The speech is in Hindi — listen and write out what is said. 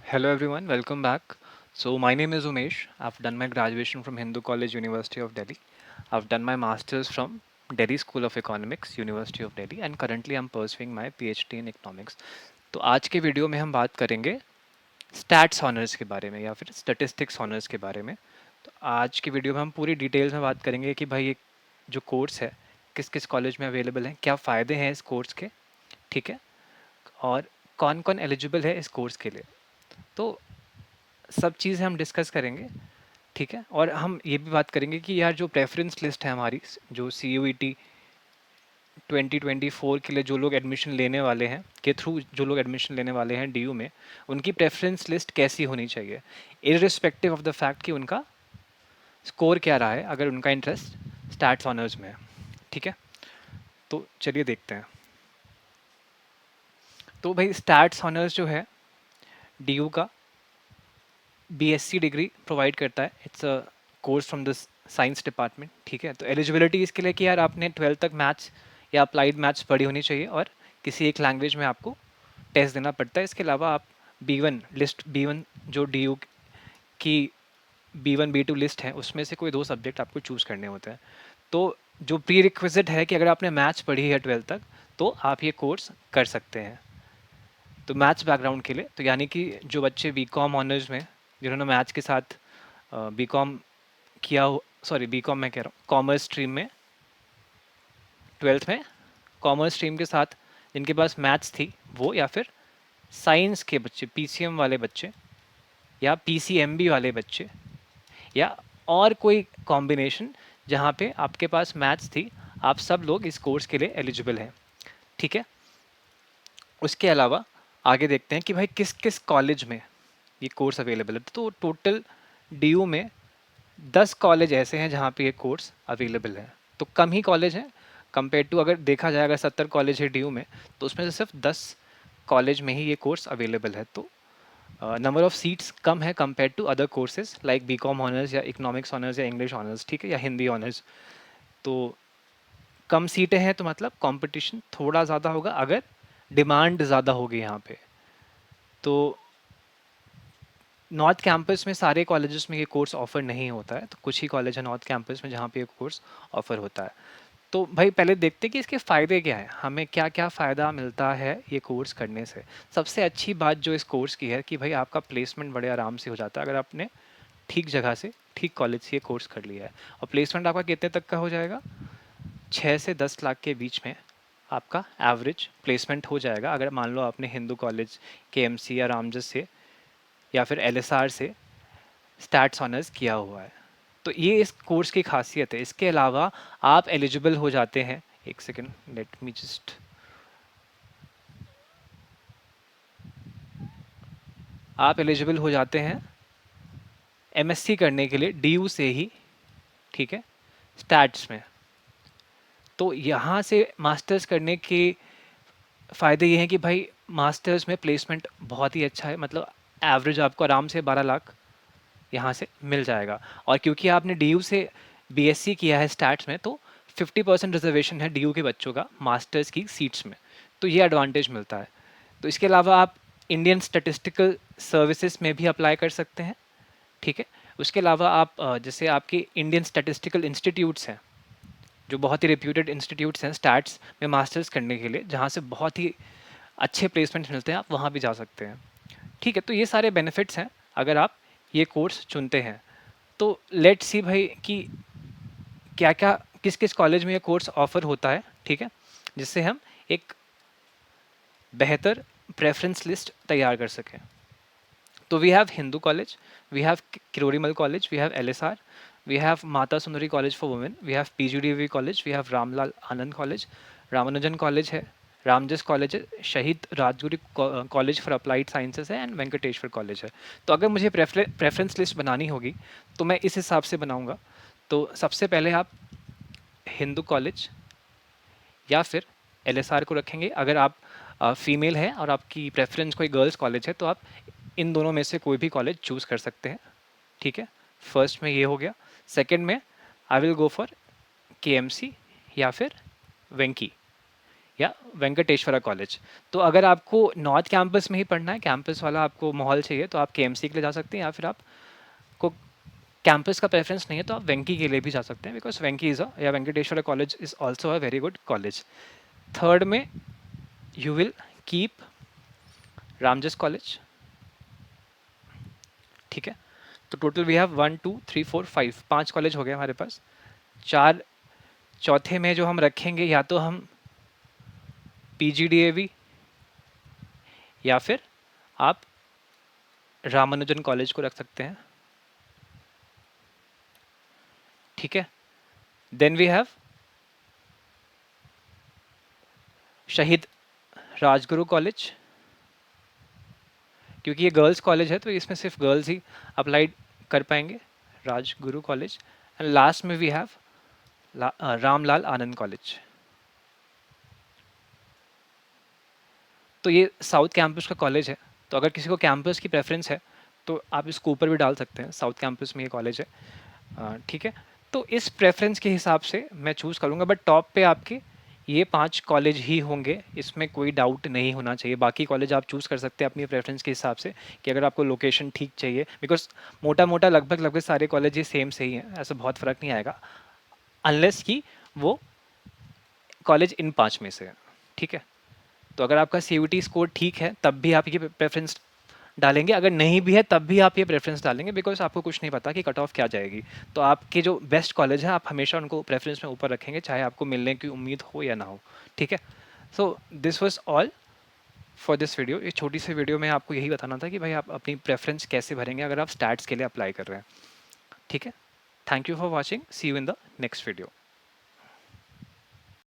Hello everyone, welcome back. So my name is Umesh. I've done my graduation from Hindu College, University of Delhi. I've done my masters from Delhi School of Economics, University of Delhi, and currently I'm pursuing my PhD in economics. तो आज के वीडियो में हम बात करेंगे स्टैट्स ऑनर्स के बारे में या फिर स्टैटिस्टिक्स ऑनर्स के बारे में। तो आज की वीडियो में हम पूरी डिटेल्स में बात करेंगे कि भाई ये जो कोर्स है किस किस कॉलेज में अवेलेबल है, क्या फ़ायदे हैं इस कोर्स के, ठीक है, और कौन कौन एलिजिबल है इस कोर्स के लिए। तो सब चीज़ें हम डिस्कस करेंगे, ठीक है। और हम ये भी बात करेंगे कि यार जो प्रेफरेंस लिस्ट है हमारी, जो सी यू ई टी 2024 के लिए जो लोग एडमिशन लेने वाले हैं, के थ्रू जो लोग एडमिशन लेने वाले हैं डी में, उनकी प्रेफरेंस लिस्ट कैसी होनी चाहिए, इरिस्पेक्टिव ऑफ द फैक्ट कि उनका स्कोर क्या रहा है, अगर उनका इंटरेस्ट स्टैट्स ऑनर्स में है, ठीक है। तो चलिए देखते हैं। तो भाई स्टैट्स ऑनर्स जो है डी का बीएससी डिग्री प्रोवाइड करता है। It's a course from the science department, ठीक है। तो एलिजिबिलिटी इसके लिए कि यार आपने 12th तक मैथ्स या अप्लाइड मैथ्स पढ़ी होनी चाहिए और किसी एक लैंग्वेज में आपको टेस्ट देना पड़ता है। इसके अलावा आप B1 लिस्ट, B1 जो डी की B1 B2 लिस्ट है उसमें से कोई दो सब्जेक्ट आपको चूज़ करने होते हैं। तो जो प्री रिक्विजिट है कि अगर आपने मैथ्स पढ़ी है 12th तक तो आप ये कोर्स कर सकते हैं। तो मैथ्स बैकग्राउंड के लिए, तो यानी कि जो बच्चे बीकॉम ऑनर्स में जिन्होंने मैथ्स के साथ बीकॉम किया हो, सॉरी बीकॉम मैं कह रहा हूँ, कॉमर्स स्ट्रीम में 12th में कॉमर्स स्ट्रीम के साथ जिनके पास मैथ्स थी वो, या फिर साइंस के बच्चे, पीसीएम वाले बच्चे या पीसीएमबी वाले बच्चे, या और कोई कॉम्बिनेशन जहाँ पे आपके पास मैथ्स थी, आप सब लोग इस कोर्स के लिए एलिजिबल हैं, ठीक है। उसके अलावा आगे देखते हैं कि भाई किस किस कॉलेज में ये कोर्स अवेलेबल है। तो टोटल डीयू में 10 कॉलेज ऐसे हैं जहाँ पे ये कोर्स अवेलेबल है। तो कम ही कॉलेज हैं कंपेयर टू, अगर देखा जाए अगर 70 कॉलेज है डीयू में तो उसमें से सिर्फ 10 कॉलेज में ही ये कोर्स अवेलेबल है। तो नंबर ऑफ सीट्स कम है compare to other courses like BCom honours या इकोनॉमिक्स ऑनर्स या इंग्लिश ऑनर्स, ठीक है, या हिंदी ऑनर्स। तो कम सीटें हैं तो मतलब कंपटीशन थोड़ा ज़्यादा होगा, अगर डिमांड ज़्यादा होगी यहाँ पे। तो नॉर्थ कैंपस में सारे कॉलेजेस में ये कोर्स ऑफर नहीं होता है, तो कुछ ही कॉलेज है नॉर्थ कैंपस में जहाँ पे ये कोर्स ऑफर होता है। तो भाई पहले देखते हैं कि इसके फ़ायदे क्या हैं, हमें क्या क्या फ़ायदा मिलता है ये कोर्स करने से। सबसे अच्छी बात जो इस कोर्स की है कि भाई आपका प्लेसमेंट बड़े आराम से हो जाता है अगर आपने ठीक जगह से ठीक कॉलेज से ये कोर्स कर लिया है। और प्लेसमेंट आपका कितने तक का हो जाएगा, 6 से 10 लाख के बीच में आपका एवरेज प्लेसमेंट हो जाएगा, अगर मान लो आपने हिंदू कॉलेज, केएमसी या रामजस से या फिर एलएसआर से स्टैट्स ऑनर्स किया हुआ है। तो ये इस कोर्स की खासियत है। इसके अलावा आप एलिजिबल हो जाते हैं, एक सेकेंड लेट मी जस्ट, आप एलिजिबल हो जाते हैं एमएससी करने के लिए डीयू से ही, ठीक है, स्टैट्स में। तो यहाँ से मास्टर्स करने के फ़ायदे ये हैं कि भाई मास्टर्स में प्लेसमेंट बहुत ही अच्छा है, मतलब एवरेज आपको आराम से 12 लाख यहाँ से मिल जाएगा। और क्योंकि आपने डीयू से बीएससी किया है स्टैट्स में, तो 50% रिजर्वेशन है डीयू के बच्चों का मास्टर्स की सीट्स में, तो ये एडवांटेज मिलता है। तो इसके अलावा आप इंडियन स्टैटिस्टिकल सर्विसेज में भी अप्लाई कर सकते हैं, ठीक है। उसके अलावा आप जैसे आपके इंडियन स्टैटिस्टिकल इंस्टीट्यूट्स हैं, जो बहुत ही रिप्यूटेड इंस्टीट्यूट्स हैं स्टैट्स में मास्टर्स करने के लिए, जहाँ से बहुत ही अच्छे प्लेसमेंट्स मिलते हैं, आप वहाँ भी जा सकते हैं, ठीक है। तो ये सारे बेनिफिट्स हैं अगर आप ये कोर्स चुनते हैं। तो लेट्स सी भाई कि क्या क्या किस किस कॉलेज में ये कोर्स ऑफर होता है, ठीक है, जिससे हम एक बेहतर प्रेफरेंस लिस्ट तैयार कर सकें। तो we have Hindu college, we have Kirorimal college, we have LSR, we have Mata Sundari college for women, we have PGDV college, we have Ramlal Anand college, Ramanujan college है, रामजस कॉलेज है, Shaheed Rajguru college for applied sciences है, एंड वेंकटेश्वर कॉलेज है। तो अगर मुझे प्रेफरेंस लिस्ट बनानी होगी तो मैं इस हिसाब से बनाऊंगा। तो सबसे पहले आप हिंदू कॉलेज या फिर एलएसआर को रखेंगे। अगर आप फीमेल हैं और आपकी प्रेफरेंस कोई गर्ल्स कॉलेज है तो आप इन दोनों में से कोई भी कॉलेज चूज़ कर सकते हैं, ठीक है। फर्स्ट में ये हो गया। सेकंड में I will go for KMC या फिर वेंकी, या वेंकटेश्वरा कॉलेज। तो अगर आपको नॉर्थ कैंपस में ही पढ़ना है, कैंपस वाला आपको माहौल चाहिए, तो आप केएमसी के लिए जा सकते हैं, या फिर आपको कैंपस का प्रेफरेंस नहीं है तो आप वेंकी के लिए भी जा सकते हैं, बिकॉज वेंकी इज़ अ या Venkateswara college is also a very good college. Third में you will keep Ramjas college, ठीक है। तो टोटल वी हैव 1 2 3 4 5, 5 कॉलेज हो गए हमारे पास। चार, चौथे में जो हम रखेंगे या तो हम पीजीडीएवी या फिर आप रामानुजन कॉलेज को रख सकते हैं, ठीक है। देन वी हैव शहीद राजगुरु कॉलेज, क्योंकि ये गर्ल्स कॉलेज है तो इसमें सिर्फ गर्ल्स ही अप्लाई कर पाएंगे, राजगुरु कॉलेज। एंड लास्ट में we have Ramlal Anand college. तो ये साउथ कैंपस का कॉलेज है, तो अगर किसी को कैंपस की प्रेफरेंस है तो आप इसको ऊपर भी डाल सकते हैं, साउथ कैंपस में ये कॉलेज है, ठीक है। तो इस प्रेफरेंस के हिसाब से मैं चूज़ करूँगा, बट टॉप पे आपके ये 5 कॉलेज ही होंगे, इसमें कोई डाउट नहीं होना चाहिए। बाकी कॉलेज आप चूज़ कर सकते हैं अपनी प्रेफरेंस के हिसाब से, कि अगर आपको लोकेशन ठीक चाहिए, बिकॉज मोटा मोटा लगभग लगभग सारे कॉलेज ये सेम से ही हैं, ऐसा बहुत फ़र्क नहीं आएगा, अनलेस कि वो कॉलेज इन 5 में से है, ठीक है। तो अगर आपका सीयूटी स्कोर ठीक है तब भी आप ये प्रेफरेंस डालेंगे, अगर नहीं भी है तब भी आप ये प्रेफरेंस डालेंगे, बिकॉज आपको कुछ नहीं पता कि कट ऑफ क्या जाएगी। तो आपके जो बेस्ट कॉलेज है आप हमेशा उनको प्रेफरेंस में ऊपर रखेंगे, चाहे आपको मिलने की उम्मीद हो या ना हो, ठीक है। So this was all for this video. इस छोटी सी वीडियो में आपको यही बताना था कि भाई आप अपनी प्रेफरेंस कैसे भरेंगे अगर आप स्टैट्स के लिए अप्लाई कर रहे हैं, ठीक है। Thank you for watching, see you in the next video.